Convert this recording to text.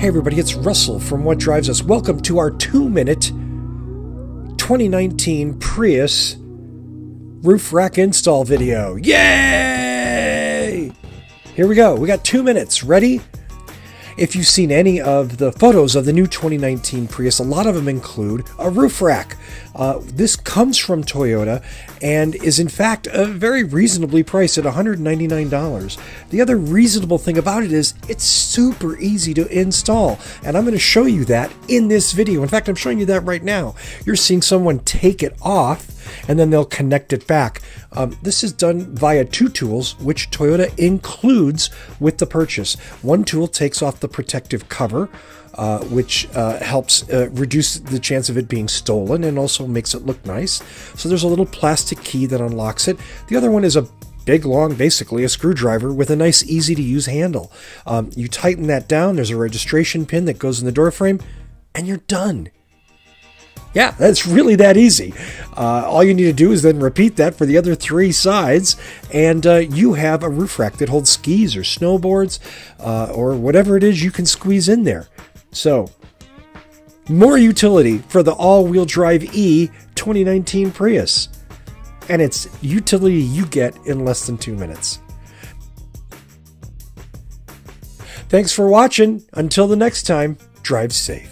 Hey everybody, it's Russell from What Drives Us. Welcome to our 2-minute 2019 Prius roof rack install video. Yay! Here we go. We got 2 minutes. Ready? If you've seen any of the photos of the new 2019 Prius, a lot of them include a roof rack. This comes from Toyota and is in fact very reasonably priced at $199. The other reasonable thing about it is it's super easy to install, and I'm going to show you that in this video. In fact, I'm showing you that right now. You're seeing someone take it off and then they'll connect it back. This is done via two tools, which Toyota includes with the purchase. One tool takes off the protective cover, which helps reduce the chance of it being stolen and also makes it look nice. So there's a little plastic key that unlocks it. The other one is a big, long, basically a screwdriver with a nice, easy-to-use handle. You tighten that down, there's a registration pin that goes in the door frame, and you're done. Yeah, that's really that easy. All you need to do is then repeat that for the other three sides, and you have a roof rack that holds skis or snowboards or whatever it is you can squeeze in there. So, more utility for the all-wheel drive E 2019 Prius. And it's utility you get in less than 2 minutes. Thanks for watching. Until the next time, drive safe.